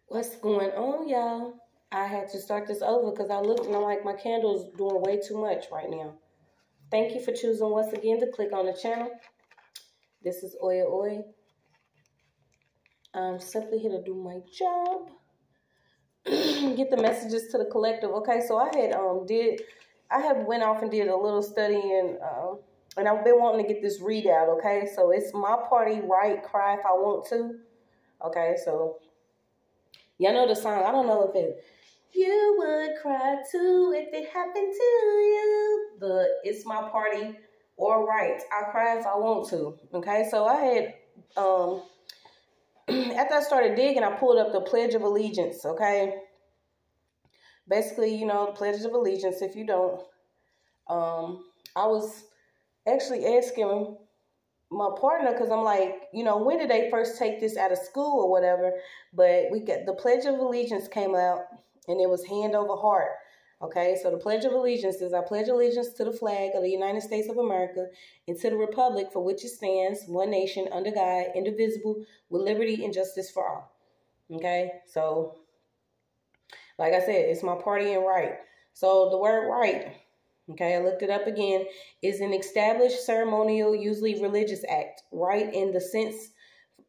What's going on, y'all? I had to start this over because I looked and I'm like, my candle's doing way too much right now. Thank you for choosing once again to click on the channel. This is OYAOY. I'm simply here to do my job. Get the messages to the collective. Okay, so I had went off and did a little study and I've been wanting to get this readout. Okay, so it's my party, Rite, Cry If I Want To. Okay, so y'all know the song. I don't know if it. You would cry too if it happened to you. But it's my party or Rite. I cry if I want to. Okay, so I had after I started digging, I pulled up the Pledge of Allegiance. Okay, basically, you know, the Pledge of Allegiance. If you don't, I was actually asking my partner, because I'm like, you know, when did they first take this out of school or whatever? But we got the Pledge of Allegiance came out, and it was hand over heart. Okay, so the Pledge of Allegiance is, I pledge allegiance to the flag of the United States of America and to the republic for which it stands, one nation, under God, indivisible, with liberty and justice for all. Okay, so like I said, it's my party and Rite. So the word Rite, okay, I looked it up again, is an established ceremonial, usually religious act. Rite in the sense,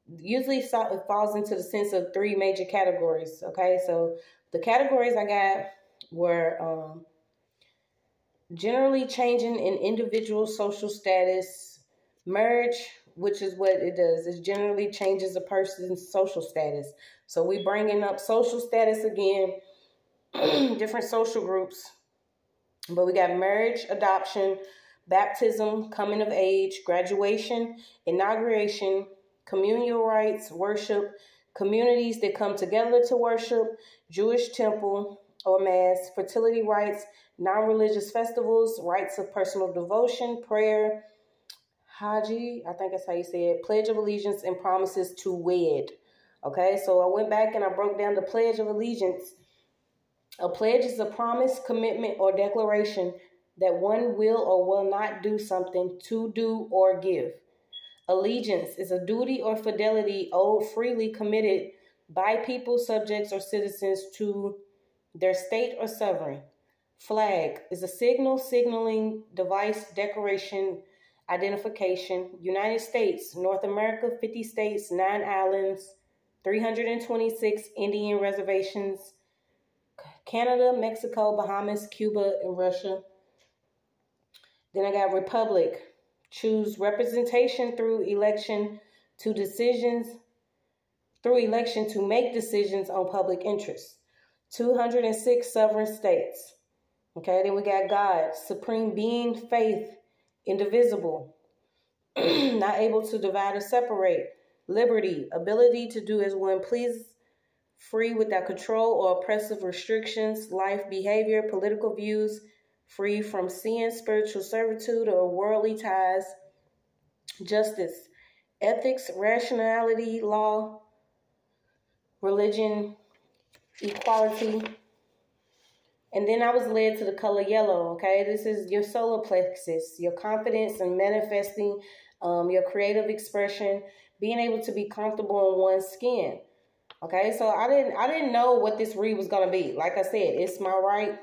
usually it falls into the sense of three major categories. Okay, so the categories I got were generally changing an individual's social status. Marriage, which is what it does, it generally changes a person's social status. So we bringing up social status again, different social groups. But we got marriage, adoption, baptism, coming of age, graduation, inauguration, communal rites, worship, communities that come together to worship, Jewish temple or mass, fertility rites, non-religious festivals, rites of personal devotion, prayer, Haji, I think that's how you say it, Pledge of Allegiance, and promises to wed. Okay, so I went back and I broke down the Pledge of Allegiance. A pledge is a promise, commitment, or declaration that one will or will not do something to do or give. Allegiance is a duty or fidelity owed freely committed by people, subjects, or citizens to their state or sovereign. Flag is a signal, signaling device, decoration, identification. United States, North America, 50 states, 9 islands, 326 Indian reservations, Canada, Mexico, Bahamas, Cuba, and Russia. Then I got Republic. Choose representation through election to make decisions on public interest. 206 sovereign states. Okay, then we got God, supreme being, faith, indivisible, not able to divide or separate. Liberty, ability to do as one pleases, free without control or oppressive restrictions, life, behavior, political views, free from sin, spiritual servitude, or worldly ties. Justice, ethics, rationality, law, religion, equality. And then I was led to the color yellow, okay? This is your solar plexus, your confidence in manifesting, your creative expression, being able to be comfortable in one's skin. Okay, so I didn't know what this read was going to be. Like I said, it's my right,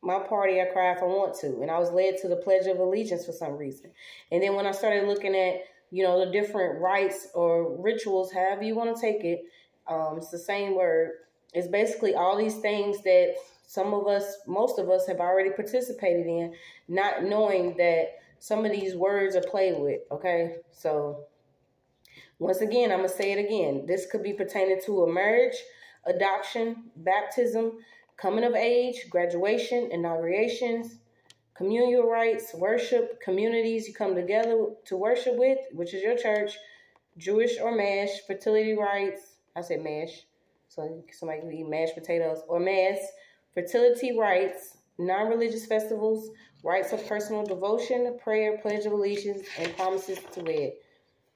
my party, I cry if I want to. And I was led to the Pledge of Allegiance for some reason. And then when I started looking at, you know, the different rites or rituals, however you want to take it, it's the same word. It's basically all these things that most of us have already participated in, not knowing that some of these words are played with, okay? So once again, I'm going to say it again. This could be pertaining to a marriage, adoption, baptism, coming of age, graduation, inaugurations, communal rites, worship, communities you come together to worship with, which is your church, Jewish or MASH, fertility rites. I said MASH, so somebody can eat mashed potatoes, or mass, fertility rites, non-religious festivals, rites of personal devotion, prayer, pledge of allegiance, and promises to wed.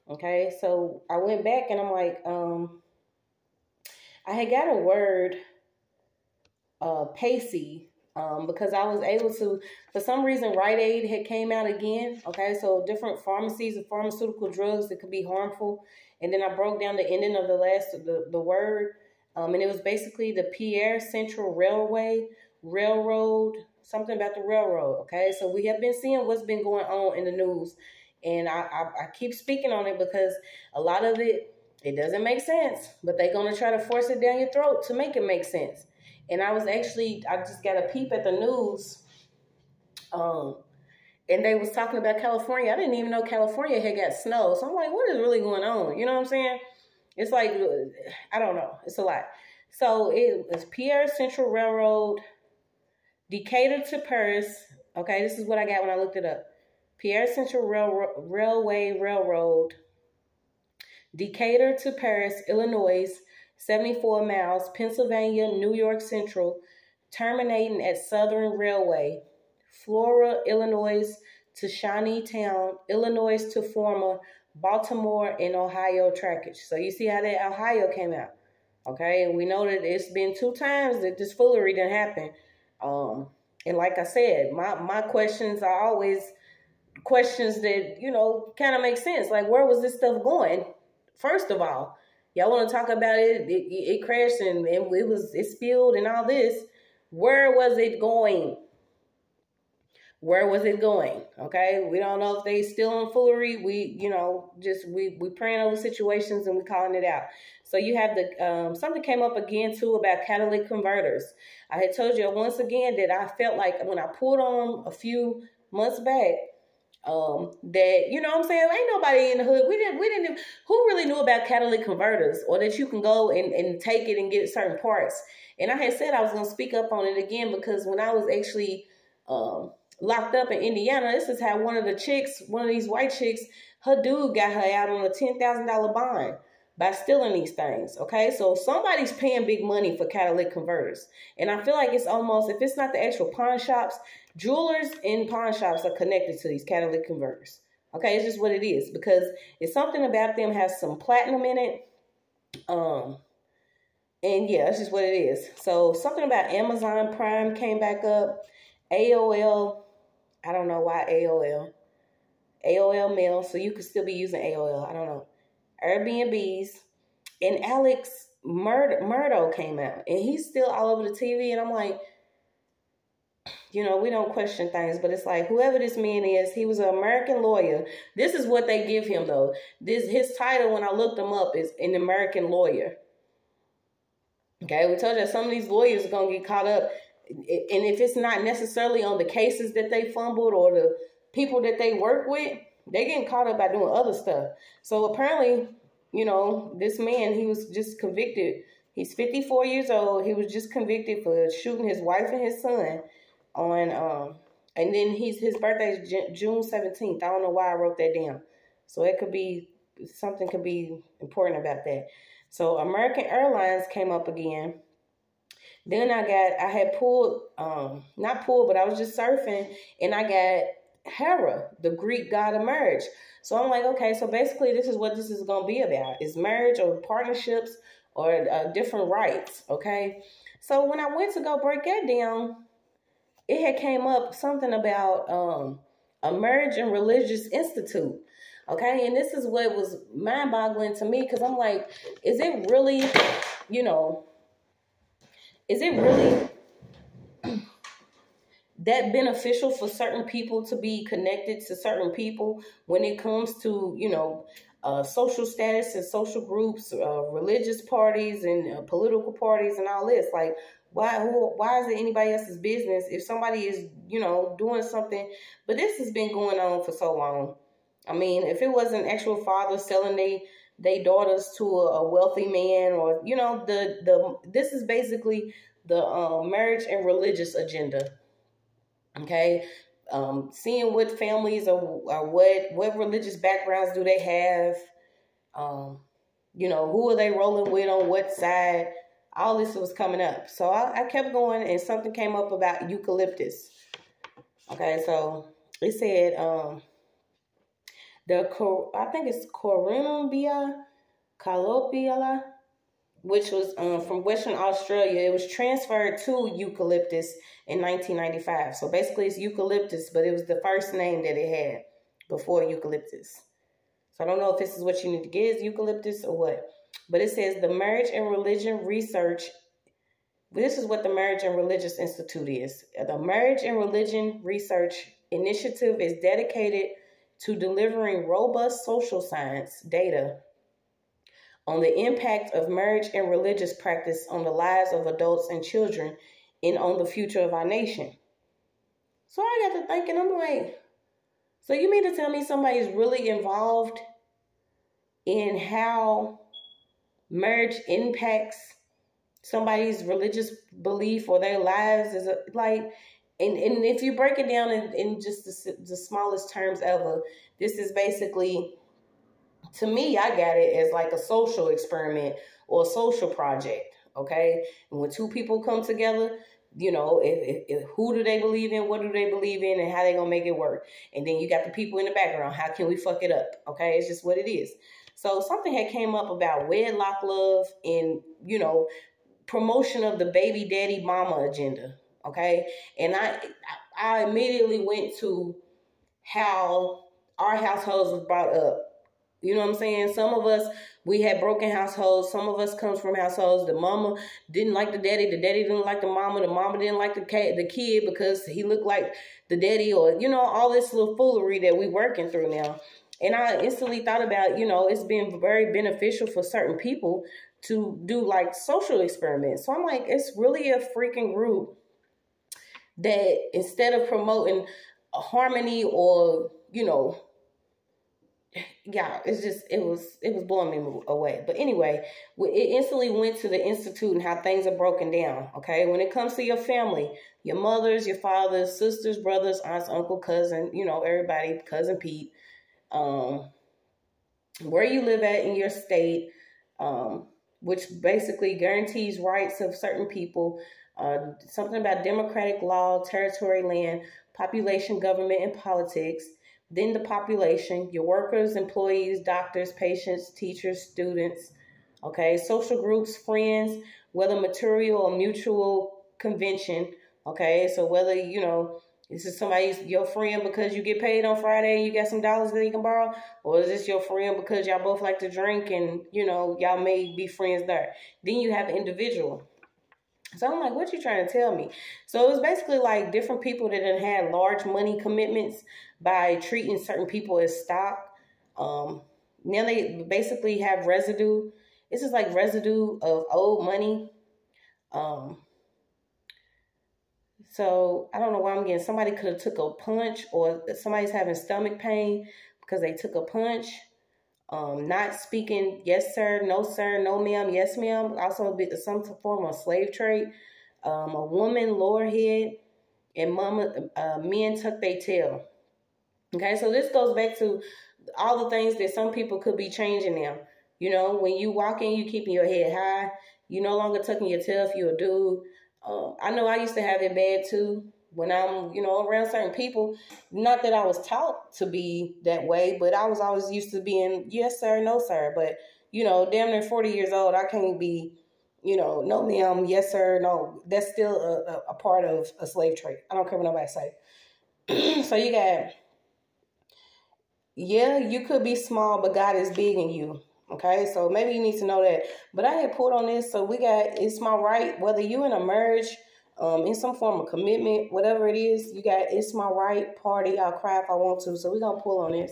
Okay, so I went back and I'm like, I had got a word, pacey, because I was able to, for some reason, Rite Aid had came out again. Okay, so different pharmacies and pharmaceutical drugs that could be harmful. And then I broke down the ending of the word. And it was basically the Pierre Central Railroad, something about the railroad. Okay, so we have been seeing what's been going on in the news, and I keep speaking on it because a lot of it doesn't make sense, but they're gonna try to force it down your throat to make it make sense. And I just got a peep at the news, and they was talking about California. I didn't even know California had got snow, so I'm like, what is really going on? You know what I'm saying? It's like, I don't know. It's a lot. So it was Pierre Central Railroad, Decatur to Paris. Okay, this is what I got when I looked it up. Pierre Central Railroad, Decatur to Paris, Illinois, 74 miles, Pennsylvania, New York Central, terminating at Southern Railway, Flora, Illinois to Shawneetown, Illinois to former Baltimore and Ohio trackage. So you see how that Ohio came out. Okay, and we know that it's been 2 times that this foolery didn't happen. And like I said, my questions are always questions that, you know, kind of make sense. Like, where was this stuff going? First of all, y'all want to talk about it crashed and it spilled and all this. Where was it going? Where was it going? Okay, we don't know if they still on foolery. We praying over situations and we calling it out. So you have the something came up again too about catalytic converters. I had told you once again that I felt like when I pulled on a few months back, that, you know what I'm saying, ain't nobody in the hood. We didn't who really knew about catalytic converters, or that you can go and take it and get certain parts. And I had said I was gonna speak up on it again because when I was actually locked up in Indiana, this is how one of these white chicks, her dude got her out on a $10,000 bond by stealing these things. Okay, so somebody's paying big money for catalytic converters, and I feel like it's almost, if it's not the actual pawn shops, jewelers and pawn shops are connected to these catalytic converters. Okay, it's just what it is, because it's something about them has some platinum in it. And yeah, that's just what it is. So something about Amazon Prime came back up. AOL, I don't know why AOL mail, so you could still be using AOL. I don't know. Airbnbs, and Alex Murdo came out, and he's still all over the TV, and I'm like, you know, we don't question things, but it's like, whoever this man is, he was an American lawyer. This is what they give him, though. His title, when I looked him up, is an American lawyer. Okay, we told you that some of these lawyers are going to get caught up, and if it's not necessarily on the cases that they fumbled or the people that they work with, they're getting caught up by doing other stuff. So apparently, you know, this man, he was just convicted. He's 54 years old. He was just convicted for shooting his wife and his son on, and then his birthday is June 17th. I don't know why I wrote that down. So it could be, something could be important about that. So American Airlines came up again. Then I had pulled, not pulled, but I was just surfing, and I got Hera, the Greek god of marriage. So I'm like, okay, so basically this is what this is going to be about. It's marriage or partnerships or different rights, okay? So when I went to go break that down, it had came up something about a marriage and religious institute, okay? And this is what was mind-boggling to me, because I'm like, is it really, you know, is it really that beneficial for certain people to be connected to certain people when it comes to, you know, social status and social groups, religious parties and political parties and all this? Like, why is it anybody else's business if somebody is, you know, doing something? But this has been going on for so long. I mean, if it was an actual father selling they daughters to a wealthy man, or, you know, this is basically the marriage and religious agenda. Okay, seeing what families or what religious backgrounds do they have, you know, who are they rolling with on what side? All this was coming up. So I kept going, and something came up about eucalyptus. Okay, so it said I think it's Corymbia calopiala, which was from Western Australia. It was transferred to eucalyptus in 1995. So basically it's eucalyptus, but it was the first name that it had before eucalyptus. So I don't know if this is what you need to get, is eucalyptus or what. But it says the Marriage and Religion Research. This is what the Marriage and Religious Institute is. The Marriage and Religion Research Initiative is dedicated to delivering robust social science data on the impact of marriage and religious practice on the lives of adults and children and on the future of our nation. So I got to thinking, I'm like, so you mean to tell me somebody's really involved in how marriage impacts somebody's religious belief or their lives? Is like, and if you break it down in just the smallest terms ever, this is basically, to me, I got it as like a social experiment or a social project, okay? And when two people come together, you know, if who do they believe in, what do they believe in, and how they gonna make it work? And then you got the people in the background. How can we fuck it up? Okay, it's just what it is. So something had came up about wedlock love and, you know, promotion of the baby daddy mama agenda, okay? And I immediately went to how our households was brought up. You know what I'm saying? Some of us, we had broken households. Some of us comes from households. The mama didn't like the daddy didn't like the mama didn't like the kid because he looked like the daddy, or, you know, all this little foolery that we working through now. And I instantly thought about, you know, it's been very beneficial for certain people to do like social experiments. So I'm like, it's really a freaking group that instead of promoting harmony or, you know, yeah, it's just, it was blowing me away. But anyway, it instantly went to the institute and how things are broken down, okay? When it comes to your family, your mothers, your fathers, sisters, brothers, aunts, uncle, cousin, you know, everybody, cousin Pete, where you live at in your state, which basically guarantees rights of certain people, something about democratic law, territory, land, population, government, and politics. Then the population, your workers, employees, doctors, patients, teachers, students, okay, social groups, friends, whether material or mutual convention, okay, so whether, you know, this is somebody's your friend because you get paid on Friday and you got some dollars that you can borrow, or is this your friend because y'all both like to drink and, you know, y'all may be friends there. Then you have individual. So I'm like, what you trying to tell me? So it was basically like different people that had large money commitments by treating certain people as stock. Now they basically have residue. This is like residue of old money. So I don't know why I'm getting, somebody could have took a punch, or somebody's having stomach pain because they took a punch. Not speaking yes sir, no ma'am, yes ma'am. Also some form of slave trade. A woman lower head and men tuck their tail. Okay, so this goes back to all the things that some people could be changing now. You know, when you walk in, you keeping your head high. You no longer tucking your tail if you're a dude. I know I used to have it bad too when I'm, you know, around certain people. Not that I was taught to be that way, but I was always used to being yes sir, no sir. But, you know, damn near 40 years old, I can't be, you know, no ma'am, yes sir, no. That's still a part of a slave trade. I don't care what nobody say. So you got, yeah, you could be small, but God is big in you. Okay, so maybe you need to know that. But I had pulled on this, so we got, it's my right, whether you in a marriage, in some form of commitment, whatever it is, you got, it's my right, party, I'll cry if I want to. So we're going to pull on this.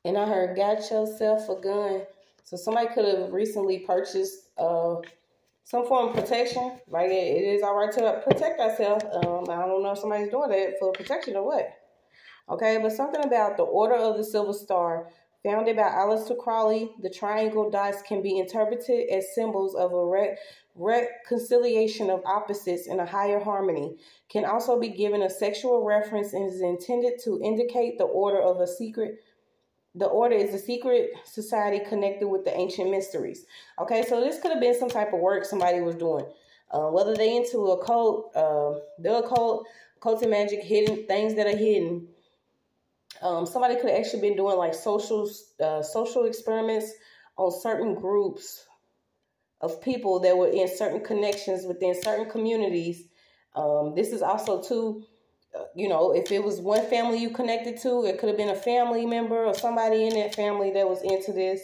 And I heard, got yourself a gun. So somebody could have recently purchased some form of protection. Like it is all right to protect ourselves. I don't know if somebody's doing that for protection or what. Okay, but something about the Order of the Silver Star, founded by Aleister Crowley. The triangle dots can be interpreted as symbols of a reconciliation of opposites in a higher harmony. Can also be given a sexual reference and is intended to indicate the order of a secret. The order is a secret society connected with the ancient mysteries. Okay, so this could have been some type of work somebody was doing. Whether they into a cult, the occult, cult and magic, hidden things that are hidden. Somebody could have actually been doing like social experiments on certain groups of people that were in certain connections within certain communities. This is also too you know, if it was one family you connected to, it could have been a family member or somebody in that family that was into this.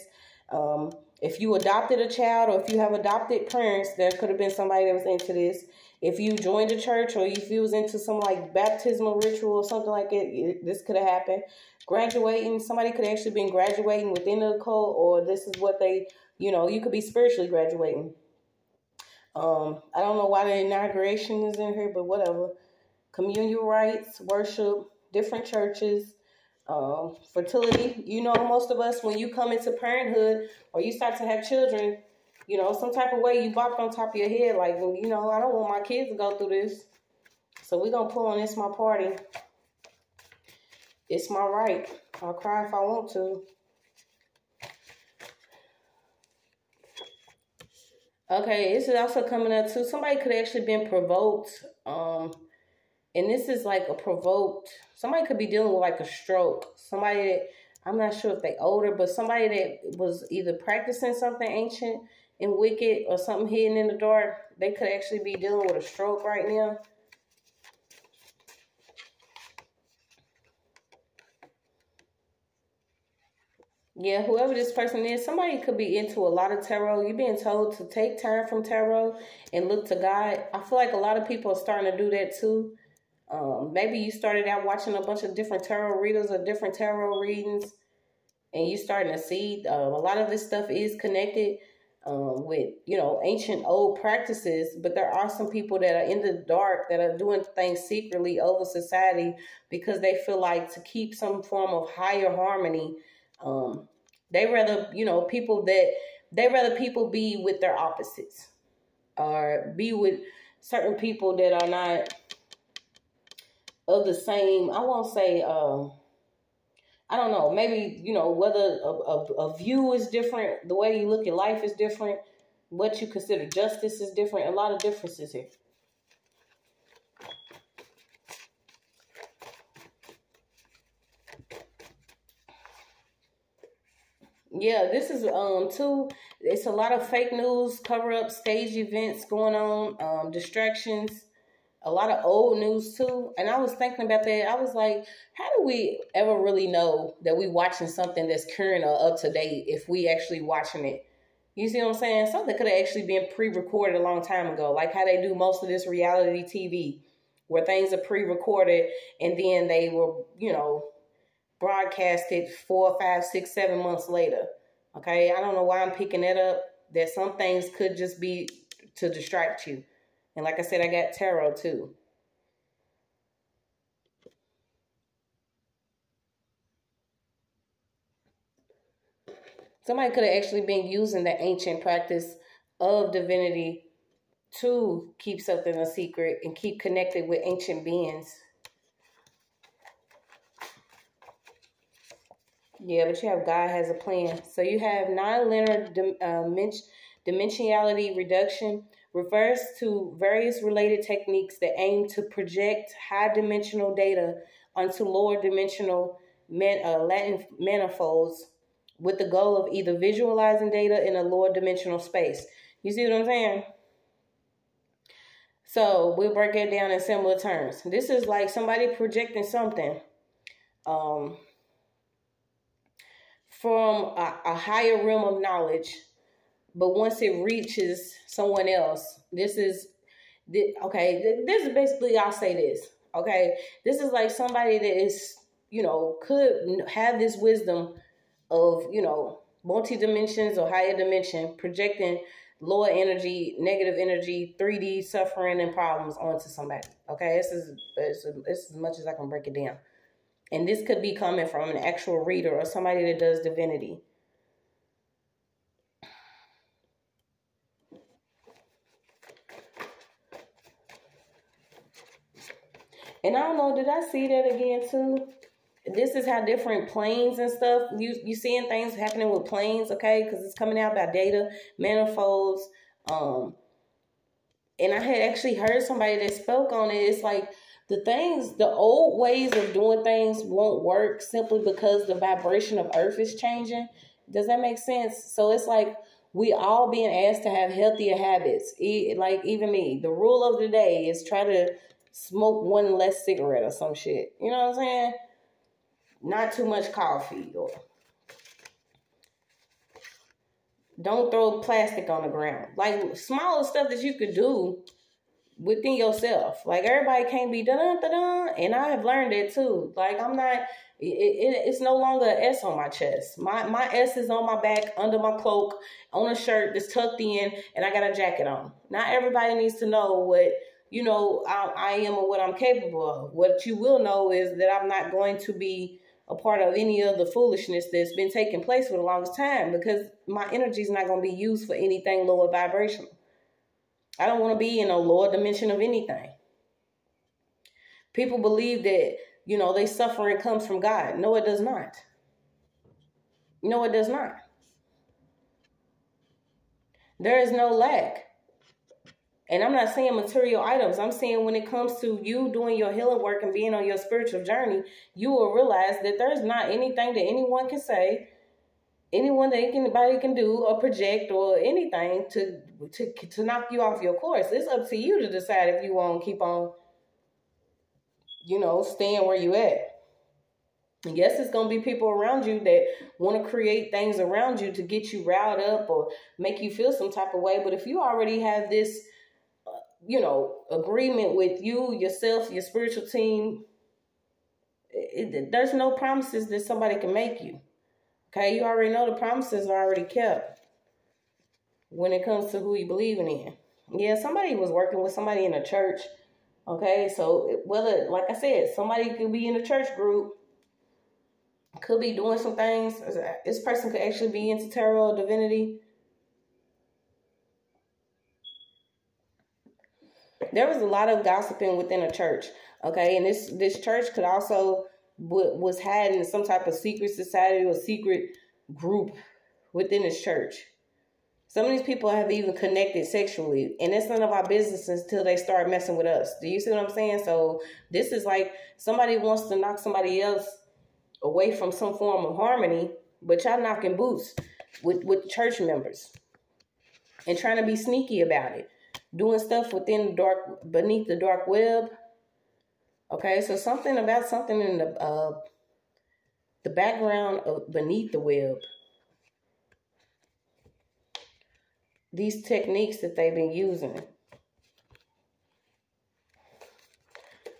If you adopted a child, or if you have adopted parents, there could have been somebody that was into this. If you joined a church, or if you was into some like baptismal ritual or something like it, this could have happened. Graduating, somebody could have actually been graduating within the occult, or this is what they, you know, you could be spiritually graduating. I don't know why the inauguration is in here, but whatever. Communion rites, worship, different churches, fertility. You know, most of us, when you come into parenthood or you start to have children, you know, some type of way you bopped on top of your head, like, well, you know, I don't want my kids to go through this. So we're going to pull on It's My Party. It's my right. I'll cry if I want to. Okay, this is also coming up too. Somebody could have actually been provoked. And this is like a provoked. Somebody could be dealing with like a stroke. Somebody that, I'm not sure if they older, but somebody that was either practicing something ancient and wicked or something hidden in the dark. They could actually be dealing with a stroke right now. Yeah, whoever this person is, somebody could be into a lot of tarot. You're being told to take time from tarot and look to God. I feel like a lot of people are starting to do that too. Maybe you started out watching a bunch of different tarot readers or different tarot readings, and you starting to see a lot of this stuff is connected with, you know, ancient old practices. But there are some people that are in the dark that are doing things secretly over society because they feel like to keep some form of higher harmony. They rather, you know, people be with their opposites or be with certain people that are not of the same, I won't say, I don't know, maybe, you know, whether a view is different, the way you look at life is different, what you consider justice is different, a lot of differences here. Yeah, this is too. It's a lot of fake news, cover up, stage events going on, distractions, a lot of old news too. And I was thinking about that. I was like, how do we ever really know that we watching something that's current or up to date if we actually watching it? You see what I'm saying? Something could have actually been pre-recorded a long time ago, like how they do most of this reality TV, where things are pre-recorded and then they were, you know, broadcasted 4, 5, 6, 7 months later. Okay, I don't know why I'm picking that up. That some things could just be to distract you. And like I said, I got tarot too. Somebody could have actually been using the ancient practice of divinity to keep something a secret and keep connected with ancient beings. Yeah, but you have God has a plan. So you have non-linear dimensionality reduction, refers to various related techniques that aim to project high-dimensional data onto lower-dimensional Latin manifolds with the goal of either visualizing data in a lower-dimensional space. You see what I'm saying? So we'll break it down in similar terms. This is like somebody projecting something from a higher realm of knowledge, but once it reaches someone else, this is basically, I'll say this, okay? This is like somebody that is, you know, could have this wisdom of, you know, multi-dimensions or higher dimension, projecting lower energy, negative energy, 3D suffering and problems onto somebody, okay? This is as much as I can break it down. And this could be coming from an actual reader or somebody that does divinity. And I don't know, did I see that again too? This is how different planes and stuff, you seeing things happening with planes, okay? Because it's coming out by data, manifolds. And I had actually heard somebody that spoke on it. It's like, the old ways of doing things won't work simply because the vibration of Earth is changing. Does that make sense? So it's like we all being asked to have healthier habits. Like even me, the rule of the day is try to smoke one less cigarette or some shit. You know what I'm saying? Not too much coffee, or don't throw plastic on the ground. Like smaller stuff that you could do within yourself. Like everybody can't be dun-dun-dun-dun. And I have learned that too. Like I'm not, it's no longer an S on my chest. My S is on my back, under my cloak, on a shirt that's tucked in, and I got a jacket on. Not everybody needs to know what, you know, I am or what I'm capable of. What you will know is that I'm not going to be a part of any of the foolishness that's been taking place for the longest time, because my energy is not going to be used for anything lower vibrational. I don't want to be in a lower dimension of anything. People believe that, you know, they suffering comes from God. No, it does not. No, it does not. There is no lack. And I'm not saying material items. I'm saying when it comes to you doing your healing work and being on your spiritual journey, you will realize that there's not anything that anyone can say, anybody can do or project or anything to knock you off your course. It's up to you to decide if you want to keep on, you know, staying where you at. And yes, it's going to be people around you that want to create things around you to get you riled up or make you feel some type of way. But if you already have this, you know, agreement with you, yourself, your spiritual team, there's no promises that somebody can make you. Okay, you already know the promises are already kept when it comes to who you believing in. Yeah, somebody was working with somebody in a church. Okay, so whether, like I said, somebody could be in a church group, could be doing some things. This person could actually be into tarot or divinity. There was a lot of gossiping within a church. Okay, and this church could also was hiding some type of secret society or secret group within this church. Some of these people have even connected sexually, and it's none of our business until they start messing with us. Do you see what I'm saying? So this is like somebody wants to knock somebody else away from some form of harmony, but y'all knocking boots with church members and trying to be sneaky about it, doing stuff within beneath the dark web. Okay, so something about something in the background of beneath the web. These techniques that they've been using.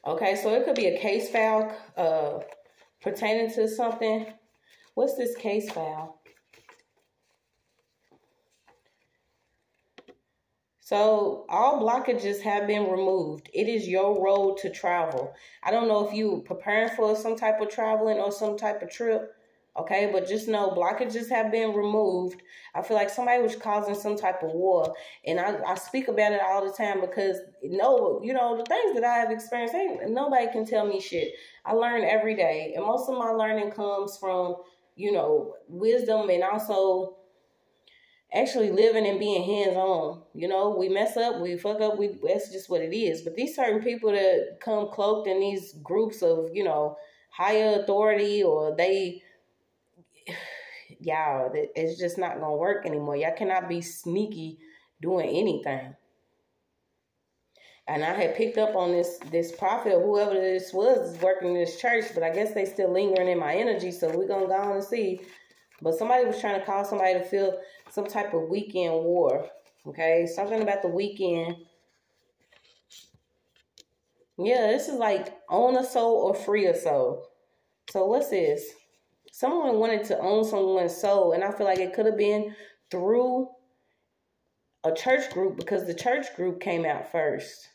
Okay, so it could be a case file pertaining to something. What's this case file? So all blockages have been removed. It is your road to travel. I don't know if you preparing for some type of traveling or some type of trip. Okay, but just know blockages have been removed. I feel like somebody was causing some type of war. And I speak about it all the time because, no, you know, the things that I have experienced, nobody can tell me shit. I learn every day. And most of my learning comes from, you know, wisdom and also actually living and being hands-on. You know, we mess up, we fuck up, that's just what it is. But these certain people that come cloaked in these groups of, you know, higher authority, or they... y'all, it's just not gonna work anymore. Y'all cannot be sneaky doing anything. And I had picked up on this prophet, or whoever this was, is working in this church, but I guess they still lingering in my energy, so we're gonna go on and see. But somebody was trying to cause somebody to feel some type of weekend war. Okay, something about the weekend. Yeah, this is like own a soul or free a soul. So what's this? Someone wanted to own someone's soul, and I feel like it could have been through a church group, because the church group came out first.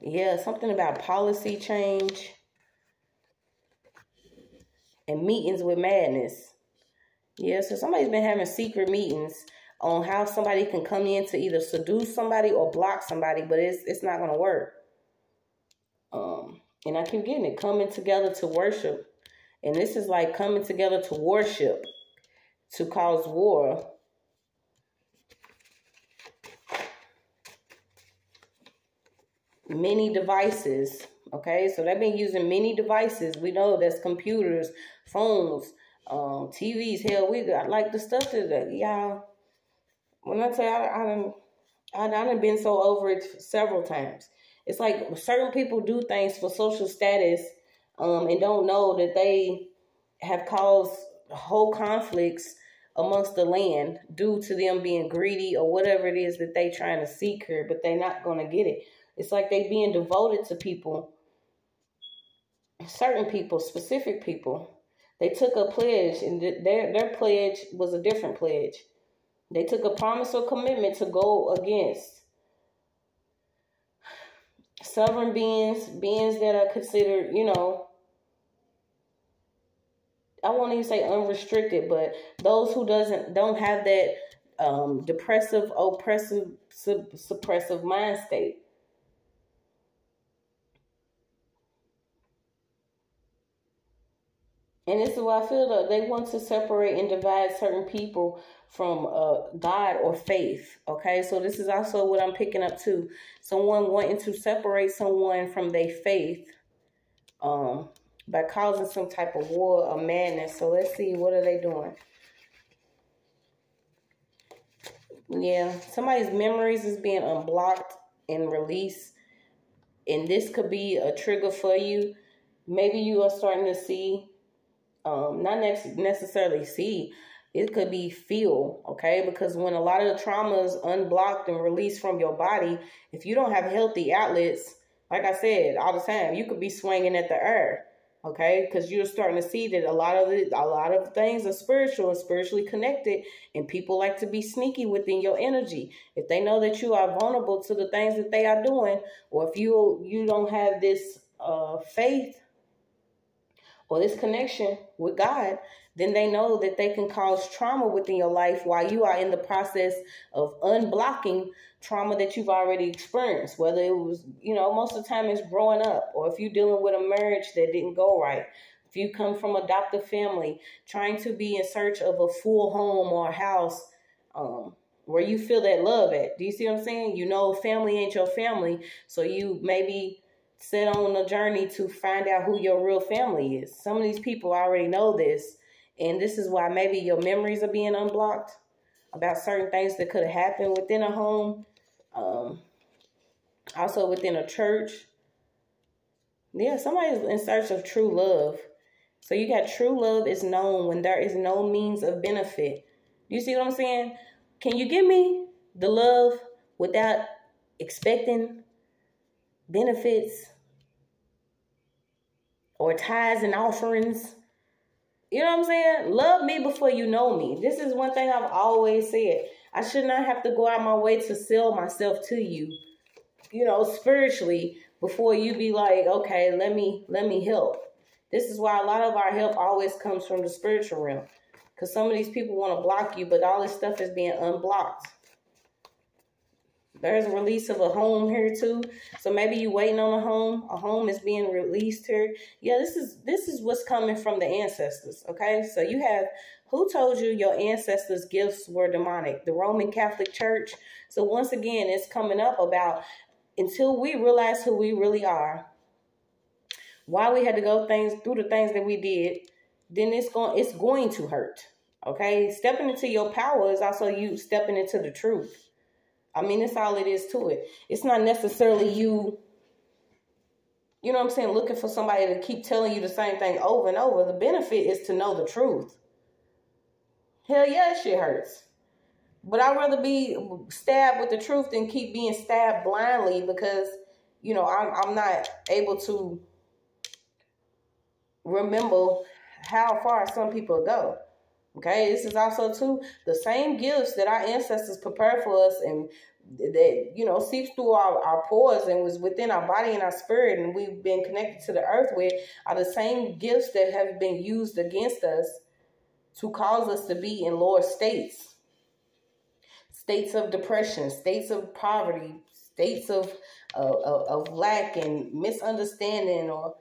Yeah, something about policy change and meetings with madness. Yeah, so somebody's been having secret meetings on how somebody can come in to either seduce somebody or block somebody, but it's not going to work. And I keep getting it, coming together to worship. And this is like coming together to worship, to cause war. Many devices. Okay, so they've been using many devices. We know that's computers, phones, TVs. Hell, we got like the stuff that y'all. When I tell you, I done been so over it several times. It's like certain people do things for social status, and don't know that they have caused whole conflicts amongst the land due to them being greedy or whatever it is that they trying to seek here, but they're not going to get it. It's like they being devoted to people, certain people, specific people. They took a pledge, and their pledge was a different pledge. They took a promise or commitment to go against sovereign beings that are considered, you know, I won't even say unrestricted, but those who don't have that depressive, oppressive, suppressive mind state. And this is why I feel that they want to separate and divide certain people from God or faith. Okay, so this is also what I'm picking up too. Someone wanting to separate someone from their faith by causing some type of war or madness. So let's see, what are they doing? Yeah, somebody's memories is being unblocked and released. And this could be a trigger for you. Maybe you are starting to see, not necessarily see, it could be feel, okay? Because when a lot of the trauma is unblocked and released from your body, if you don't have healthy outlets, like I said all the time, you could be swinging at the air, okay? Because you're starting to see that a lot of things are spiritual and spiritually connected, and people like to be sneaky within your energy. If they know that you are vulnerable to the things that they are doing, or if you don't have this faith or this connection with God, then they know that they can cause trauma within your life while you are in the process of unblocking trauma that you've already experienced. Whether it was, you know, most of the time it's growing up, or if you're dealing with a marriage that didn't go right. If you come from an adoptive family, trying to be in search of a full home or a house where you feel that love at. Do you see what I'm saying? You know, family ain't your family, so you maybe set on a journey to find out who your real family is. Some of these people already know this, and this is why maybe your memories are being unblocked about certain things that could have happened within a home, also within a church. Yeah, somebody's in search of true love. So you got true love is known when there is no means of benefit. You see what I'm saying? Can you give me the love without expecting benefits or tithes and offerings? You know what I'm saying? Love me before you know me. This is one thing I've always said. I should not have to go out my way to sell myself to you, you know, spiritually, before you be like, okay, let me help. This is why a lot of our help always comes from the spiritual realm. Because some of these people want to block you, but all this stuff is being unblocked. There's a release of a home here too. So maybe you waiting on a home. A home is being released here. Yeah, this is what's coming from the ancestors. Okay, so you have, who told you your ancestors' gifts were demonic? The Roman Catholic Church. So once again, it's coming up about, until we realize who we really are, why we had to go through the things that we did, then it's going to hurt. Okay, stepping into your power is also you stepping into the truth. I mean, that's all it is to it. It's not necessarily you know what I'm saying, looking for somebody to keep telling you the same thing over and over. The benefit is to know the truth. Hell yeah, shit hurts. But I'd rather be stabbed with the truth than keep being stabbed blindly because, you know, I'm not able to remember how far some people go. Okay, this is also too the same gifts that our ancestors prepared for us and that, you know, seeps through our pores and was within our body and our spirit, and we've been connected to the earth with, are the same gifts that have been used against us to cause us to be in lower states of depression, states of poverty, states of lack and misunderstanding or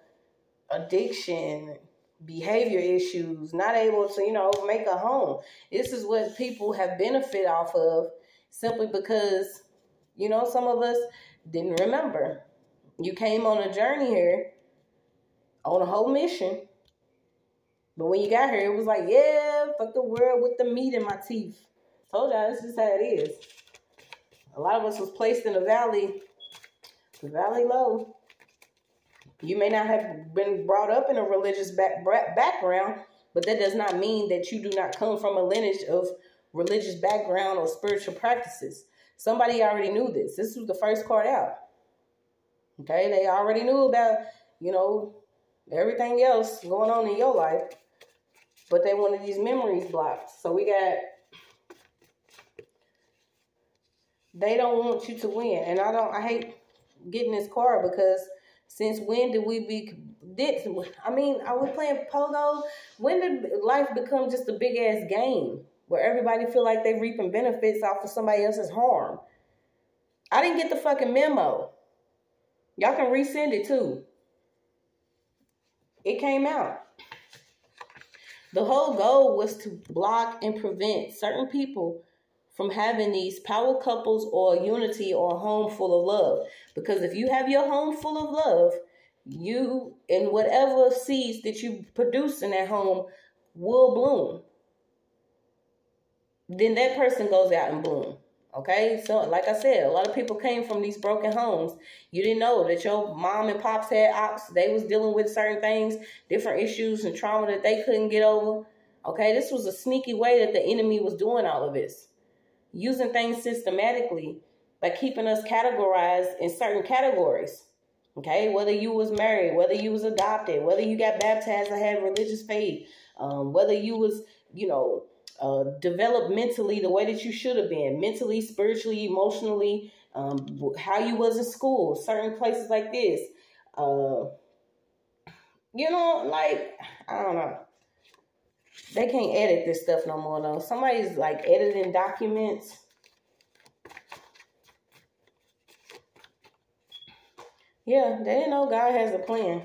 addiction, behavior issues, not able to, you know, make a home. This is what people have benefit off of simply because, you know, some of us didn't remember. You came on a journey here on a whole mission. But when you got here, it was like, yeah, fuck the world with the meat in my teeth. Told y'all, this is how it is. A lot of us was placed in a valley Valley Low. You may not have been brought up in a religious background, but that does not mean that you do not come from a lineage of religious background or spiritual practices. Somebody already knew this. This was the first card out. Okay, they already knew about, you know, everything else going on in your life, but they wanted these memories blocked. So we got, they don't want you to win. And I hate getting this card because since when did we are we playing pogo? When did life become just a big ass game where everybody feel like they reaping benefits off of somebody else's harm? I didn't get the fucking memo. Y'all can resend it too. It came out. The whole goal was to block and prevent certain people from having these power couples or unity or a home full of love. Because if you have your home full of love, you and whatever seeds that you produce in that home will bloom. Then that person goes out and bloom. Okay, so like I said, a lot of people came from these broken homes. You didn't know that your mom and pops had ops. They was dealing with certain things, different issues and trauma that they couldn't get over. Okay, this was a sneaky way that the enemy was doing all of this. Using things systematically by keeping us categorized in certain categories. Okay, whether you was married, whether you was adopted, whether you got baptized or had religious faith, whether you was, developed mentally the way that you should have been, mentally, spiritually, emotionally, how you was in school, certain places like this. I don't know. They can't edit this stuff no more, though. Somebody's like editing documents. Yeah, they didn't know God has a plan.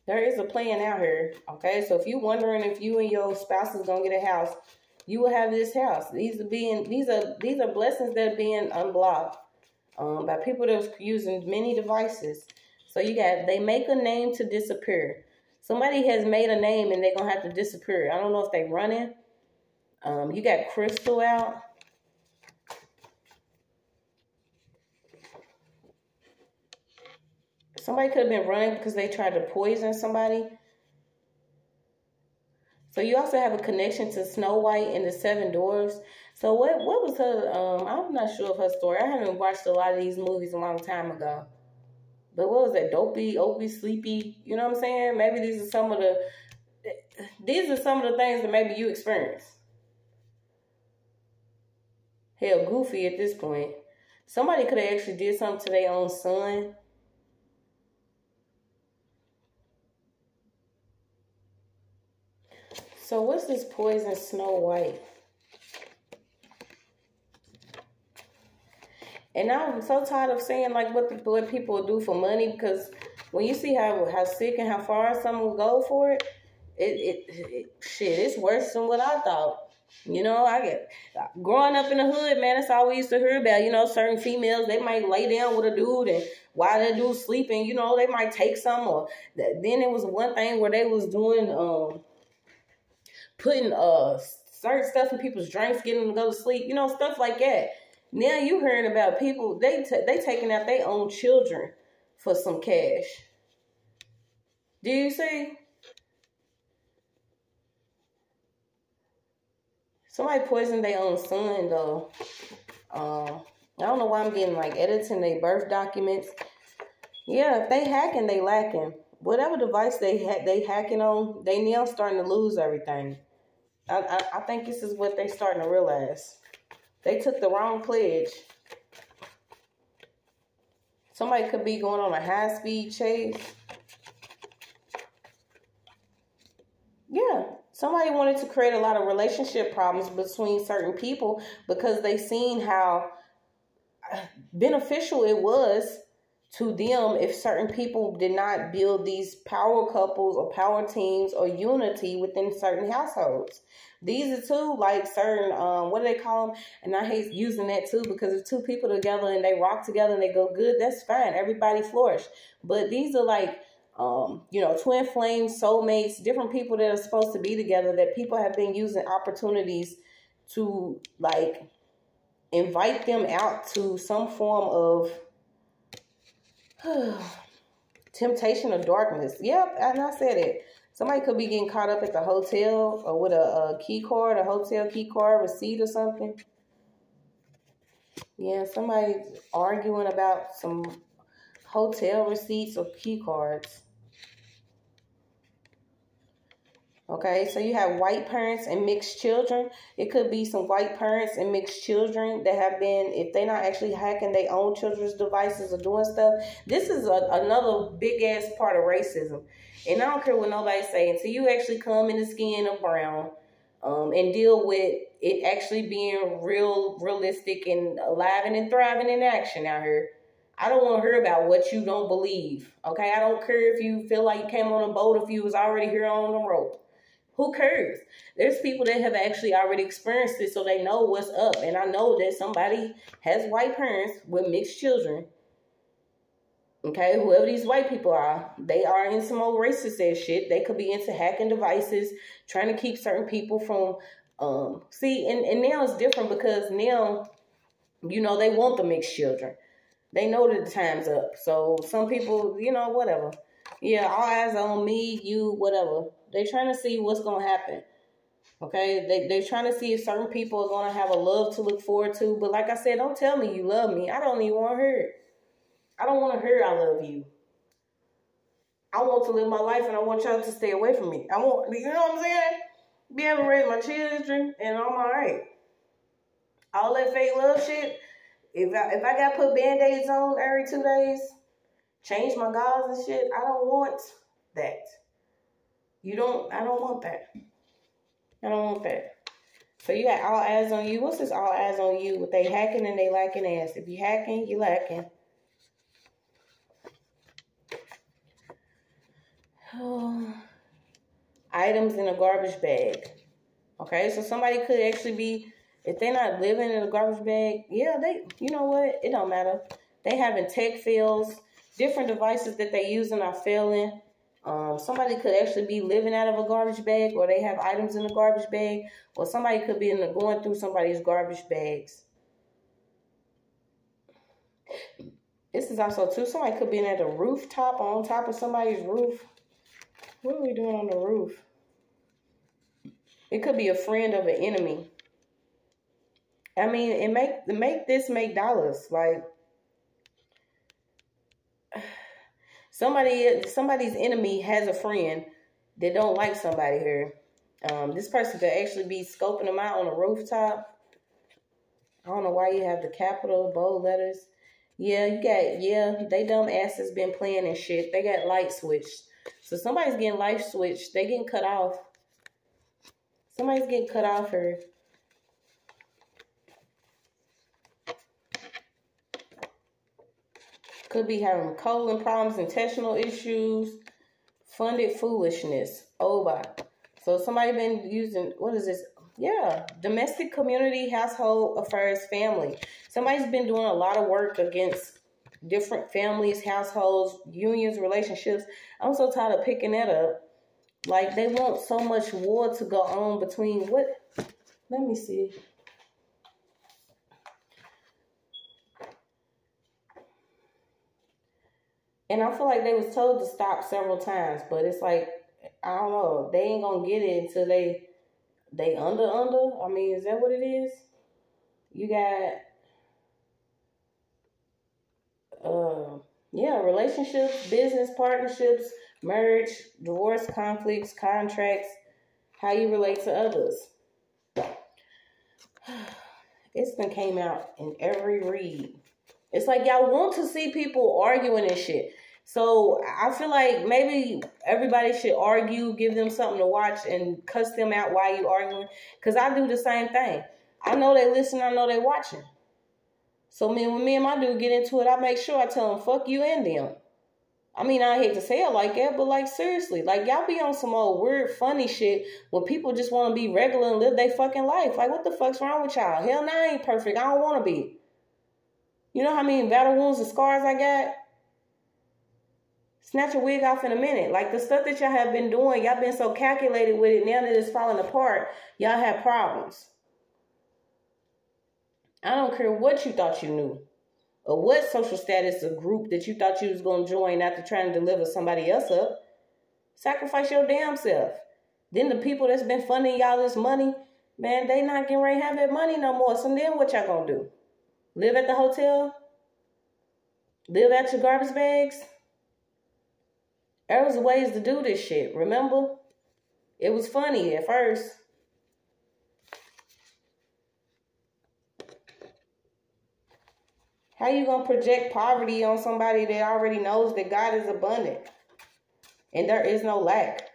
There is a plan out here. Okay, so if you're wondering if you and your spouse is gonna get a house, you will have this house. These are blessings that are being unblocked by people that was using many devices. So you got, they make a name to disappear. Somebody has made a name and they're gonna have to disappear. I don't know if they running. You got crystal out. Somebody could have been running because they tried to poison somebody. So you also have a connection to Snow White and the Seven Dwarfs. So what was her, I'm not sure of her story. I haven't watched a lot of these movies a long time ago. But what was that? Dopey, Opie, Sleepy? You know what I'm saying? Maybe these are some of the things that maybe you experience. Hell, goofy at this point. Somebody could have actually did something to their own son. So what's this poison Snow White? And I'm so tired of saying like what people do for money, because when you see how sick and how far someone will go for it, it's worse than what I thought. You know, growing up in the hood, man, that's all we used to hear about. You know, certain females, they might lay down with a dude, and while that dude's sleeping, you know, they might take some. Or then it was one thing where they was doing putting certain stuff in people's drinks, getting them to go to sleep, you know, stuff like that. Now you hearing about people, they taking out their own children for some cash. Do you see? Somebody poisoned their own son, though. I don't know why I'm getting like editing their birth documents. Yeah, if they hacking, they lacking. Whatever device they hacking on, they now starting to lose everything. I think this is what they starting to realize. They took the wrong pledge. Somebody could be going on a high-speed chase. Yeah. Somebody wanted to create a lot of relationship problems between certain people because they seen how beneficial it was to them if certain people did not build these power couples or power teams or unity within certain households. These are two, like certain, what do they call them? And I hate using that too, because if two people together and they rock together and they go good, that's fine. Everybody flourish. But these are like, twin flames, soulmates, different people that are supposed to be together, that people have been using opportunities to like invite them out to some form of Temptation of darkness. Yep, and I said it. Somebody could be getting caught up at the hotel or with a key card, a hotel key card receipt or something. Yeah, somebody's arguing about some hotel receipts or key cards. Okay, so you have white parents and mixed children. It could be some white parents and mixed children that have been, if they're not actually hacking their own children's devices or doing stuff. This is another big-ass part of racism. And I don't care what nobody's saying. Until you actually come in the skin of brown and deal with it actually being realistic and alive and thriving in action out here. I don't want to hear about what you don't believe. Okay, I don't care if you feel like you came on a boat, if you was already here on the rope. Who cares? There's people that have actually already experienced it, so they know what's up. And I know that somebody has white parents with mixed children. Okay, whoever these white people are, they are in some old racist ass shit. They could be into hacking devices, trying to keep certain people from, see, and now it's different because now, you know, they want the mixed children. They know that the time's up. So some people, you know, whatever. Yeah, all eyes on me, you, whatever. They're trying to see what's going to happen. Okay? They're trying to see if certain people are going to have a love to look forward to. But like I said, don't tell me you love me. I don't even want to hear it. I don't want to hear I love you. I want to live my life and I want y'all to stay away from me. I want, you know what I'm saying? Be able to raise my children and I'm all right. All that fake love shit, if I got to put Band-Aids on every 2 days, change my gauze and shit, I don't want that. I don't want that. I don't want that. So you got all eyes on you. What's this all eyes on you? With they hacking and they lacking ass. If you hacking, you lacking. Oh. Items in a garbage bag. Okay, so somebody could actually be, if they're not living in a garbage bag, yeah, you know what? It don't matter. They having tech fails. Different devices that they using are failing. Somebody could actually be living out of a garbage bag, or they have items in a garbage bag, or somebody could be going through somebody's garbage bags. This is also, too, somebody could be at a rooftop or on top of somebody's roof. What are we doing on the roof? It could be a friend of an enemy. I mean, it make this make dollars. Like, somebody's enemy has a friend that don't like somebody here. This person could actually be scoping them out on a rooftop. I don't know why you have the capital bold letters. Yeah, they dumb asses been playing and shit. They got light switched. So somebody's getting light switched. They getting cut off. Somebody's getting cut off here. Could be having colon problems, intestinal issues, funded foolishness. Oh, bye. So somebody been using, what is this? Yeah, domestic, community, household affairs, family. Somebody's been doing a lot of work against different families, households, unions, relationships. I'm so tired of picking that up. Like, they want so much war to go on between what? Let me see. And I feel like they was told to stop several times, but it's like, I don't know. They ain't gonna get it until they under. I mean, is that what it is? You got, relationships, business partnerships, marriage, divorce, conflicts, contracts, how you relate to others. It's been came out in every read. It's like y'all want to see people arguing and shit. So I feel like maybe everybody should argue, give them something to watch, and cuss them out while you arguing. Because I do the same thing. I know they listen, I know they watching. So when me and my dude get into it, I make sure I tell them, fuck you and them. I mean, I hate to say it like that, but like seriously, like y'all be on some old weird, funny shit when people just want to be regular and live their fucking life. Like, what the fuck's wrong with y'all? Hell, no, I ain't perfect. I don't want to be. You know how many battle wounds and scars I got? Snatch a wig off in a minute. Like the stuff that y'all have been doing, y'all been so calculated with it. Now that it's falling apart, y'all have problems. I don't care what you thought you knew. or what social status or group that you thought you was going to join after trying to deliver somebody else up. Sacrifice your damn self. Then the people that's been funding y'all this money, man, they not getting ready to have that money no more. So then what y'all going to do? Live at the hotel? Live out your garbage bags? There was ways to do this shit, remember? It was funny at first. How you going to project poverty on somebody that already knows that God is abundant and there is no lack?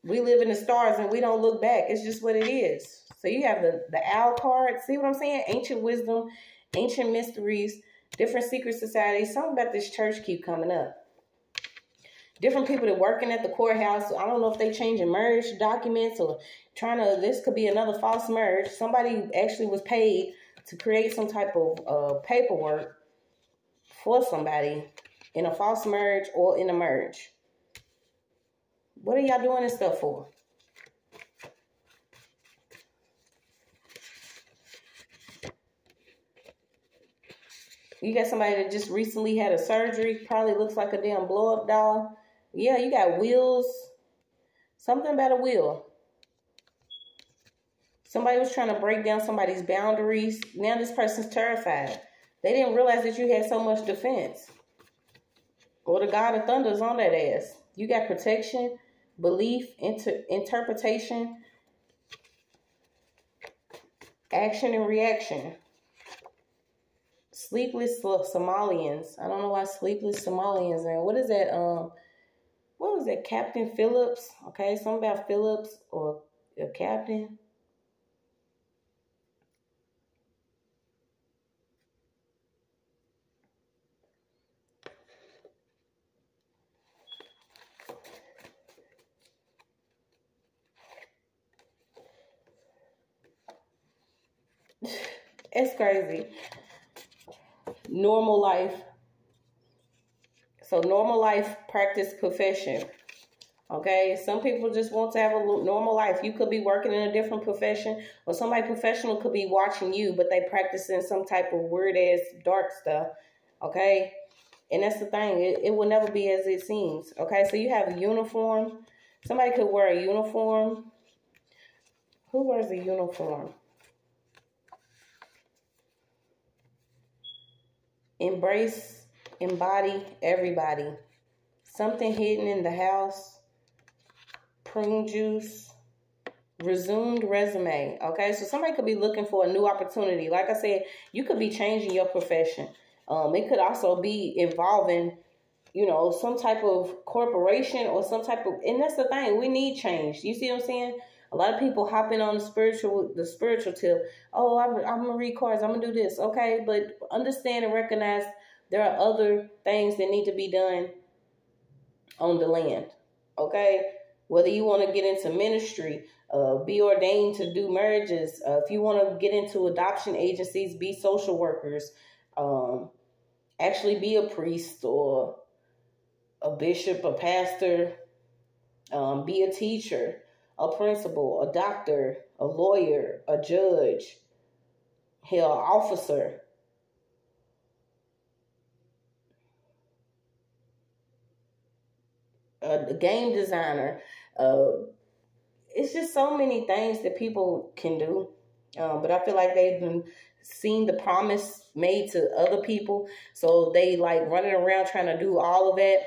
We live in the stars and we don't look back. It's just what it is. So you have the owl card. See what I'm saying? Ancient wisdom, ancient mysteries, different secret societies. Something about this church keep coming up. Different people that working at the courthouse. I don't know if they changing merge documents or trying to, this could be another false merge. Somebody actually was paid to create some type of paperwork for somebody in a false merge or in a merge. What are y'all doing this stuff for? You got somebody that just recently had a surgery, probably looks like a damn blow-up doll. Yeah, you got wheels. Something about a wheel. Somebody was trying to break down somebody's boundaries. Now this person's terrified. They didn't realize that you had so much defense. Or the God of Thunder is on that ass. You got protection, belief, interpretation, action and reaction. Sleepless Somalians. I don't know why sleepless Somalians. And what is that? What was that? Captain Phillips. Okay, something about Phillips or a captain. It's crazy. Normal life. So normal life, practice profession. Okay, some people just want to have a normal life. You could be working in a different profession, or somebody professional could be watching you, but they practicing some type of weird ass dark stuff. Okay, and that's the thing. It will never be as it seems. Okay, so you have a uniform. Somebody could wear a uniform. Who wears a uniform? Embrace, embody everybody. Something hidden in the house. Prune juice. Resumed resume. Okay, so somebody could be looking for a new opportunity. Like I said, you could be changing your profession. It could also be involving, you know, some type of corporation or some type of, and that's the thing, we need change. You see what I'm saying? A lot of people hopping on the spiritual tip. Oh, I'm gonna read cards. I'm gonna do this. Okay, but understand and recognize there are other things that need to be done on the land. Okay, whether you want to get into ministry, be ordained to do marriages. If you want to get into adoption agencies, be social workers. Actually, be a priest or a bishop, a pastor. Be a teacher. A principal, a doctor, a lawyer, a judge, hell, officer. A game designer. It's just so many things that people can do. But I feel like they've been seeing the promise made to other people. So they like running around trying to do all of that.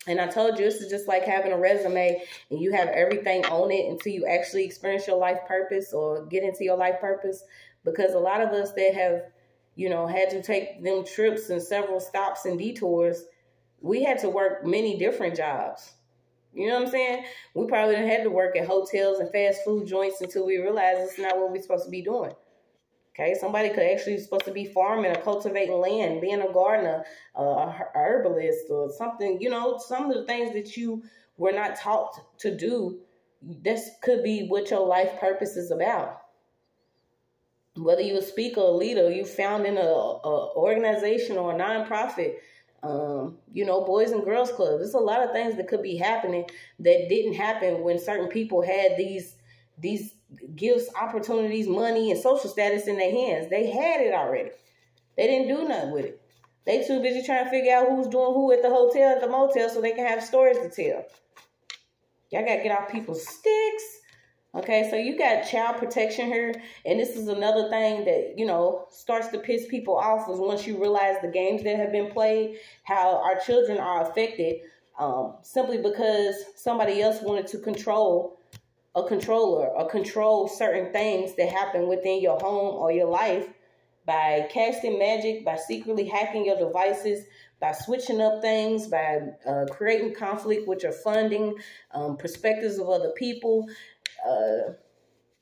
And I told you, this is just like having a resume and you have everything on it until you actually experience your life purpose or get into your life purpose. Because a lot of us that have, you know, had to take them trips and several stops and detours, we had to work many different jobs. You know what I'm saying? We probably had to work at hotels and fast food joints until we realized it's not what we're supposed to be doing. Okay, somebody could actually supposed to be farming or cultivating land, being a gardener, a herbalist or something. You know, some of the things that you were not taught to do, this could be what your life purpose is about. Whether you're a speaker or leader, you found in a organization or a nonprofit, you know, Boys and Girls Club. There's a lot of things that could be happening that didn't happen when certain people had these gifts, opportunities, money, and social status in their hands. They had it already. They didn't do nothing with it. They too busy trying to figure out who's doing who at the hotel, at the motel, so they can have stories to tell. Y'all got to get off people's sticks. Okay, so you got child protection here. And this is another thing that, you know, starts to piss people off is once you realize the games that have been played, how our children are affected simply because somebody else wanted to control a controller or control certain things that happen within your home or your life by casting magic, by secretly hacking your devices, by switching up things, by creating conflict with your funding, perspectives of other people,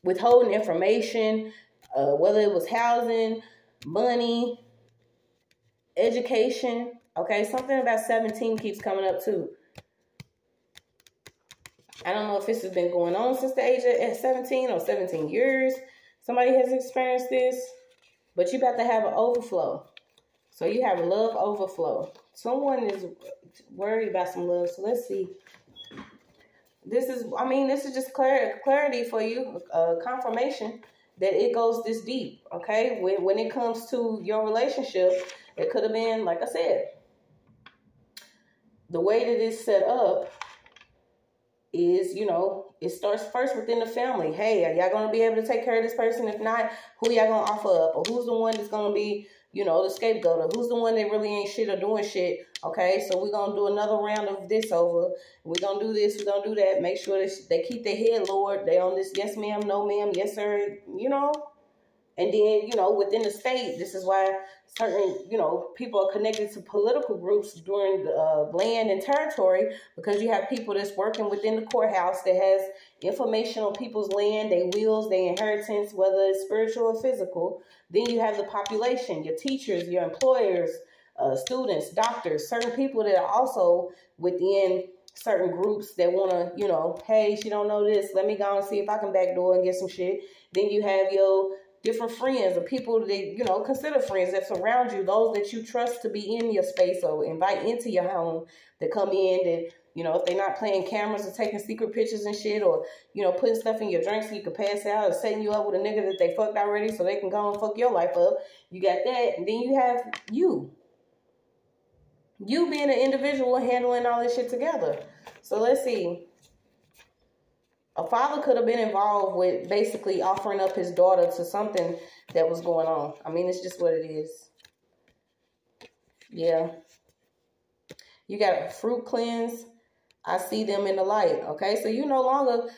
withholding information, whether it was housing, money, education. Okay, something about 17 keeps coming up too. I don't know if this has been going on since the age of 17 or 17 years. Somebody has experienced this, but you got to have an overflow. So you have a love overflow. Someone is worried about some love. So let's see. This is just clarity for you, confirmation that it goes this deep, okay? When it comes to your relationship, it could have been, like I said, the way that it's set up is, you know, it starts first within the family. Hey, are y'all going to be able to take care of this person? If not, who y'all going to offer up? Or who's the one that's going to be, you know, the scapegoat? Or who's the one that really ain't shit or doing shit? Okay, so we're going to do another round of this over. We're going to do this. We're going to do that. Make sure that they keep their head lowered. They on this yes, ma'am, no, ma'am, yes, sir, you know. And then, you know, within the state, this is why certain, you know, people are connected to political groups during the land and territory, because you have people that's working within the courthouse that has information on people's land, their wills, their inheritance, whether it's spiritual or physical. Then you have the population, your teachers, your employers, students, doctors, certain people that are also within certain groups that want to, you know, hey, she don't know this. Let me go and see if I can backdoor and get some shit. Then you have your different friends or people that, you know, consider friends that surround you, those that you trust to be in your space or invite into your home that come in that, you know, if they're not playing cameras or taking secret pictures and shit, or, you know, putting stuff in your drink so you can pass out, or setting you up with a nigga that they fucked already so they can go and fuck your life up. You got that. And then you have you being an individual handling all this shit together. So let's see. A father could have been involved with basically offering up his daughter to something that was going on. I mean, it's just what it is. Yeah. You got a fruit cleanse. I see them in the light. Okay, so you no longer,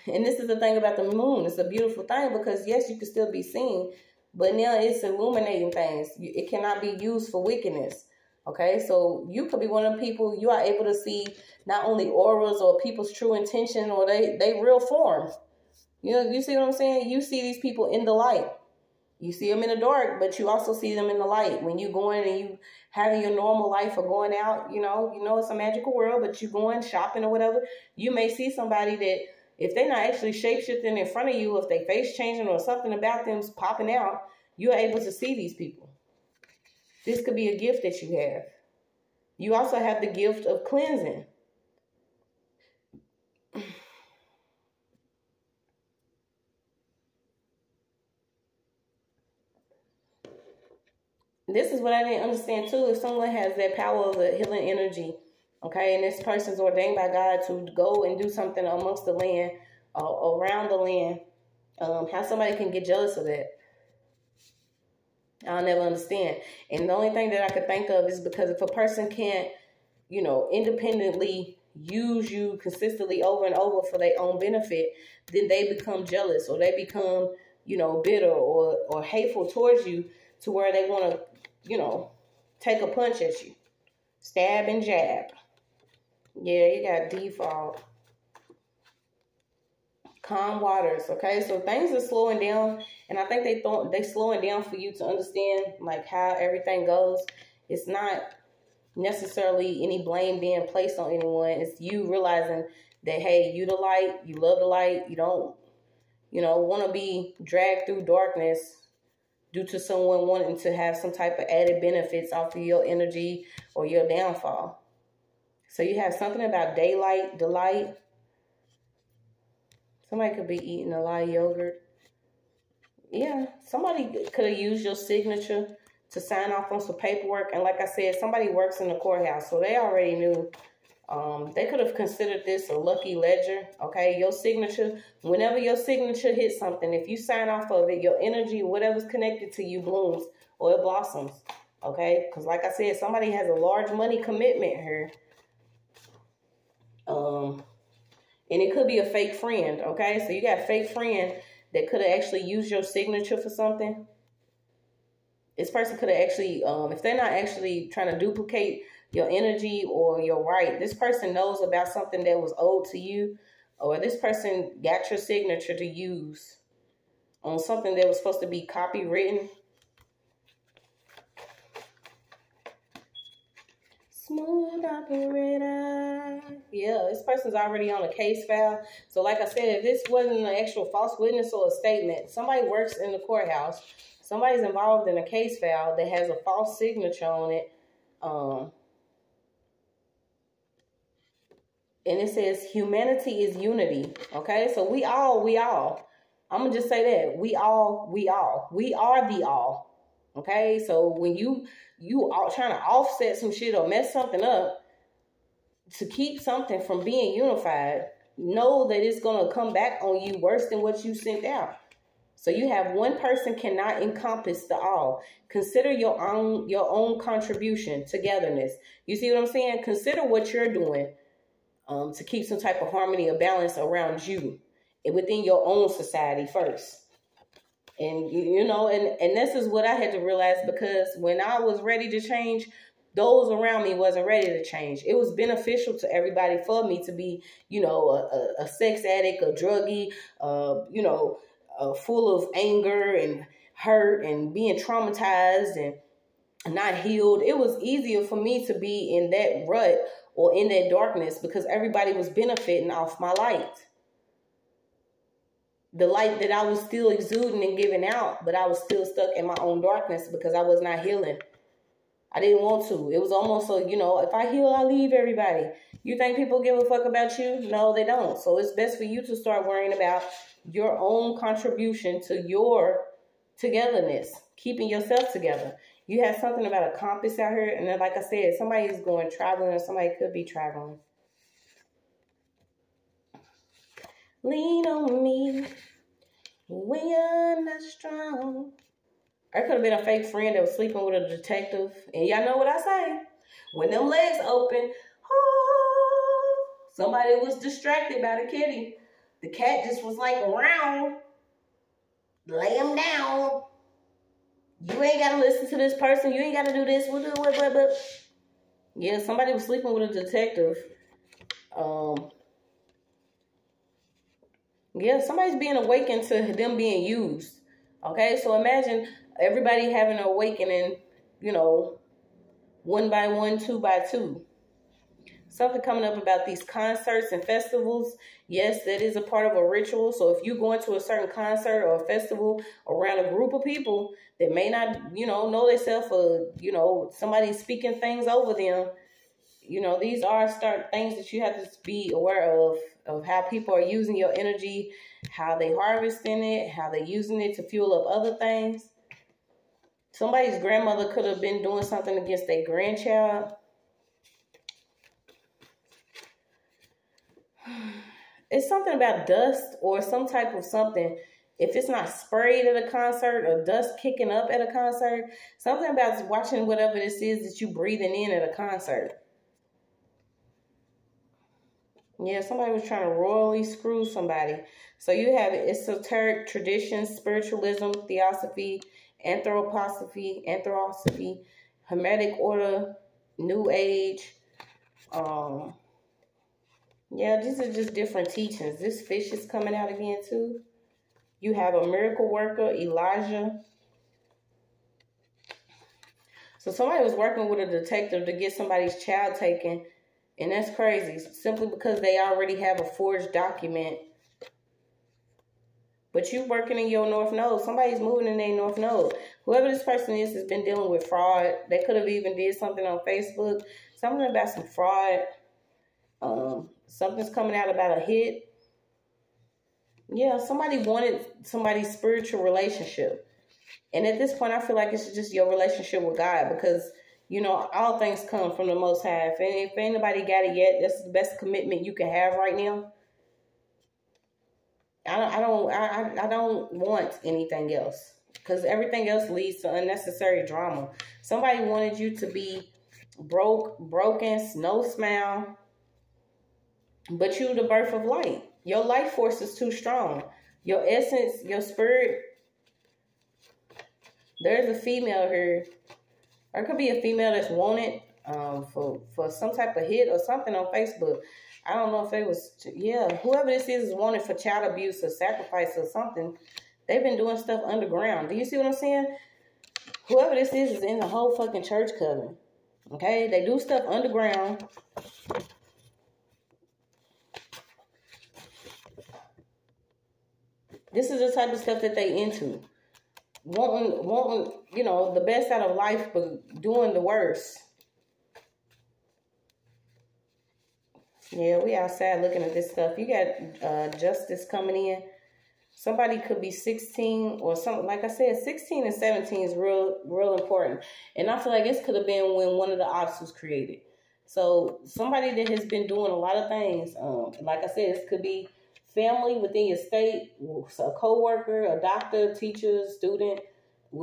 and this is the thing about the moon. It's a beautiful thing because, yes, you can still be seen, but now it's illuminating things. It cannot be used for wickedness. Okay, so you could be one of the people, you are able to see not only auras or people's true intention or they real form. You know, you see what I'm saying? You see these people in the light. You see them in the dark, but you also see them in the light. When you going and you having your normal life or going out, you know it's a magical world, but you going shopping or whatever, you may see somebody that if they're not actually shape-shifting in front of you, if they face changing or something about them popping out, you're able to see these people. This could be a gift that you have. You also have the gift of cleansing. This is what I didn't understand too. If someone has that power of a healing energy, okay, and this person's ordained by God to go and do something amongst the land, around the land, how somebody can get jealous of that. I'll never understand. And the only thing that I could think of is because if a person can't, you know, independently use you consistently over and over for their own benefit, then they become jealous or they become, you know, bitter or hateful towards you to where they want to, you know, take a punch at you. Stab and jab. Yeah, you got default. Calm waters, okay? So things are slowing down, and I think they slowing down for you to understand like how everything goes. It's not necessarily any blame being placed on anyone. It's you realizing that, hey, you the light, you love the light, you don't, you know, want to be dragged through darkness due to someone wanting to have some type of added benefits off of your energy or your downfall. So you have something about daylight, delight. Somebody could be eating a lot of yogurt. Yeah, somebody could have used your signature to sign off on some paperwork. And like I said, somebody works in the courthouse, so they already knew. They could have considered this a lucky ledger, okay? Your signature, whenever your signature hits something, if you sign off of it, your energy, whatever's connected to you blooms or it blossoms, okay? Because like I said, somebody has a large money commitment here. And it could be a fake friend, okay? So you got a fake friend that could have actually used your signature for something. This person could have actually, if they're not actually trying to duplicate your energy or your right, this person knows about something that was owed to you, or this person got your signature to use on something that was supposed to be copywritten. Smooth operator. Yeah, this person's already on a case file. So like I said, if this wasn't an actual false witness or a statement, somebody works in the courthouse, somebody's involved in a case file that has a false signature on it. And it says humanity is unity. Okay, so we all. I'm gonna just say that. We are the all. Okay, so when you are trying to offset some shit or mess something up to keep something from being unified, know that it's gonna come back on you worse than what you sent out. So you have one person cannot encompass the all. Consider your own contribution, togetherness. You see what I'm saying? Consider what you're doing to keep some type of harmony or balance around you and within your own society first. And, you know, and this is what I had to realize, because when I was ready to change, those around me wasn't ready to change. It was beneficial to everybody for me to be, you know, a sex addict, a druggie, you know, full of anger and hurt and being traumatized and not healed. It was easier for me to be in that rut or in that darkness because everybody was benefiting off my light. The light that I was still exuding and giving out, but I was still stuck in my own darkness because I was not healing. I didn't want to. It was almost so, you know, if I heal, I'll leave everybody. You think people give a fuck about you? No, they don't. So it's best for you to start worrying about your own contribution to your togetherness, keeping yourself together. You have something about a compass out here, and then, like I said, somebody is going traveling or somebody could be traveling. Lean on me when you're not strong. I could have been a fake friend that was sleeping with a detective. And y'all know what I say. When them legs open, oh, somebody was distracted by the kitty. The cat just was like around. Lay him down. You ain't got to listen to this person. You ain't got to do this. Yeah, somebody was sleeping with a detective. Yeah, somebody's being awakened to them being used. Okay, so imagine everybody having an awakening, you know, 1 by 1, 2 by 2. Something coming up about these concerts and festivals. Yes, that is a part of a ritual. So if you go into a certain concert or a festival around a group of people that may not, you know themselves, or, you know, somebody speaking things over them, you know, these are things that you have to be aware of how people are using your energy, how they harvesting it, how they're using it to fuel up other things. Somebody's grandmother could have been doing something against their grandchild. It's something about dust or some type of something. If it's not sprayed at a concert or dust kicking up at a concert, something about watching whatever this is that you breathing in at a concert. Yeah, somebody was trying to royally screw somebody. So you have esoteric traditions, spiritualism, theosophy, anthroposophy, Hermetic order, New Age. Yeah, these are just different teachings. This fish is coming out again too. You have a miracle worker, Elijah. So somebody was working with a detective to get somebody's child taken. And that's crazy, simply because they already have a forged document. But you working in your North Node. Somebody's moving in their North Node. Whoever this person is has been dealing with fraud. They could have even did something on Facebook. Something about some fraud. Something's coming out about a hit. Yeah, somebody wanted somebody's spiritual relationship. And at this point, I feel like it's just your relationship with God, because, you know, all things come from the Most High. If anybody got it yet, that's the best commitment you can have right now. I don't want anything else, because everything else leads to unnecessary drama. Somebody wanted you to be broken, no smile, but you the birth of light. Your life force is too strong. Your essence, your spirit. There's a female here. Or it could be a female that's wanted for some type of hit or something on Facebook. I don't know if they was, whoever this is wanted for child abuse or sacrifice or something. They've been doing stuff underground. Do you see what I'm saying? Whoever this is in the whole fucking church coven. Okay? They do stuff underground. This is the type of stuff that they into. Wanting, you know, the best out of life, but doing the worst. Yeah, we outside looking at this stuff. You got justice coming in. Somebody could be 16 or something. Like I said, 16 and 17 is real important. And I feel like this could have been when one of the ops was created. So somebody that has been doing a lot of things. Like I said, this could be family within your state, a co-worker, a doctor, teacher, student,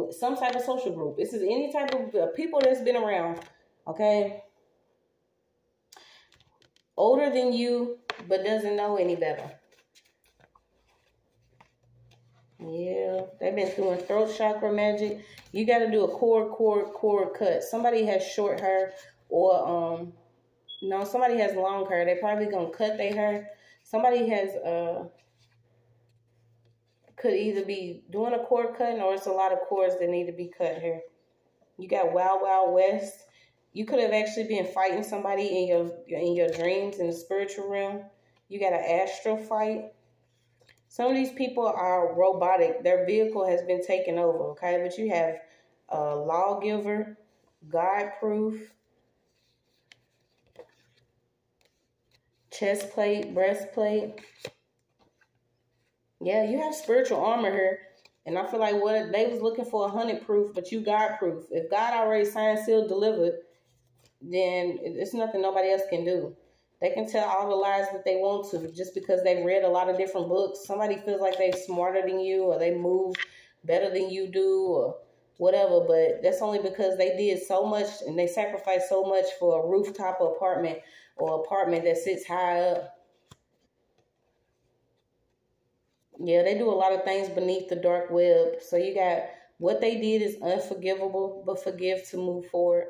some type of social group. This is any type of people that's been around, okay? Older than you, but doesn't know any better. Yeah, they've been doing throat chakra magic. You got to do a cord cut. Somebody has short hair, or no, somebody has long hair. They probably gonna cut their hair. Somebody has could either be doing a cord cutting, or it's a lot of cords that need to be cut here. You got Wild Wild West. You could have actually been fighting somebody in your dreams in the spiritual realm. You got an astral fight. Some of these people are robotic. Their vehicle has been taken over, okay? But you have lawgiver, God proof, chest plate, breastplate. Yeah, you have spiritual armor here. And I feel like what they was looking for 100 proof, but you God proof. If God already signed, sealed, delivered, then it's nothing nobody else can do. They can tell all the lies that they want to just because they read a lot of different books. Somebody feels like they're smarter than you, or they move better than you do, or whatever. But that's only because they did so much and they sacrificed so much for a rooftop apartment or apartment that sits high up. Yeah, they do a lot of things beneath the dark web. So you got what they did is unforgivable, but forgive to move forward.